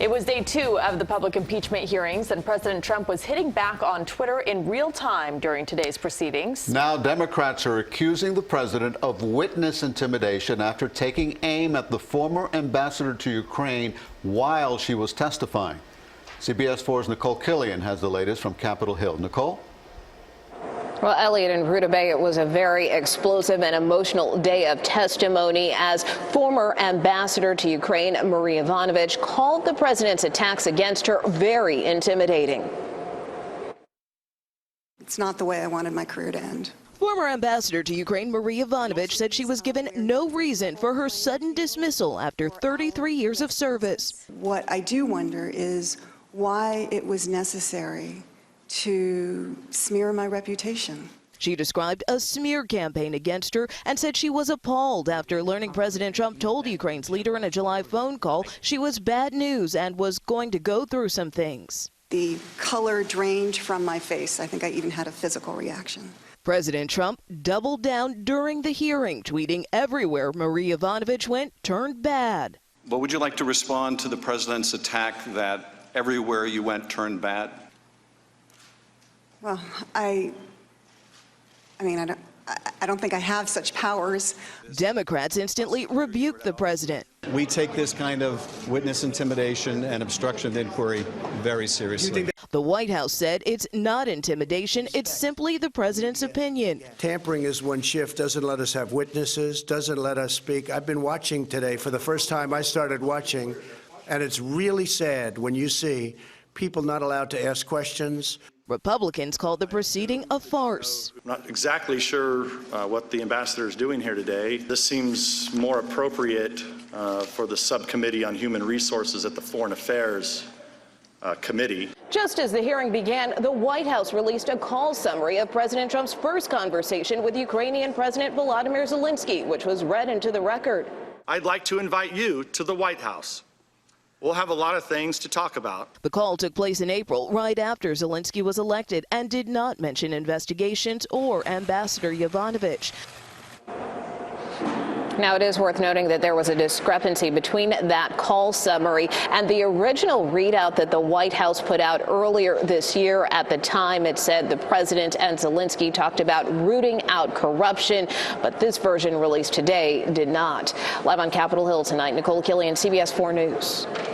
It was day 2 of the public impeachment hearings, and President Trump was hitting back on Twitter in real time during today's proceedings. Now Democrats are accusing the president of witness intimidation after taking aim at the former ambassador to Ukraine while she was testifying. CBS 4's Nikole Killion has the latest from Capitol Hill. Nikole? Well, Elliot and Ruta Bay, it was a very explosive and emotional day of testimony as former ambassador to Ukraine, Marie Yovanovitch, called the president's attacks against her very intimidating. It's not the way I wanted my career to end. Former ambassador to Ukraine, Marie Yovanovitch, said she was given no reason for her sudden dismissal after 33 years of service. What I do wonder is why it was necessary to smear my reputation. She described a smear campaign against her and said she was appalled after learning President Trump told Ukraine's leader in a July phone call she was bad news and was going to go through some things. The color drained from my face. I think I even had a physical reaction. President Trump doubled down during the hearing, tweeting everywhere Marie Yovanovitch went turned bad. But would you like to respond to the president's attack that everywhere you went turned bad? Well, I don't think I have such powers. Democrats instantly rebuked the president. We take this kind of witness intimidation and obstruction of inquiry very seriously. The White House said it's not intimidation, it's simply the president's opinion. Tampering is when Schiff doesn't let us have witnesses, doesn't let us speak. I've been watching today. For the first time I started watching, and it's really sad when you see people not allowed to ask questions. Republicans called the proceeding a farce. I'm not exactly sure what the ambassador is doing here today. This seems more appropriate for the Subcommittee on Human Resources at the Foreign Affairs Committee. Just as the hearing began, the White House released a call summary of President Trump's first conversation with Ukrainian President Volodymyr Zelensky, which was read into the record. I'd like to invite you to the White House. We'll have a lot of things to talk about. The call took place in April, right after Zelensky was elected, and did not mention investigations or Ambassador Yovanovitch. Now, it is worth noting that there was a discrepancy between that call summary and the original readout that the White House put out earlier this year. At the time, it said the president and Zelensky talked about rooting out corruption, but this version released today did not. Live on Capitol Hill tonight, Nikole, Killion, CBS 4 News.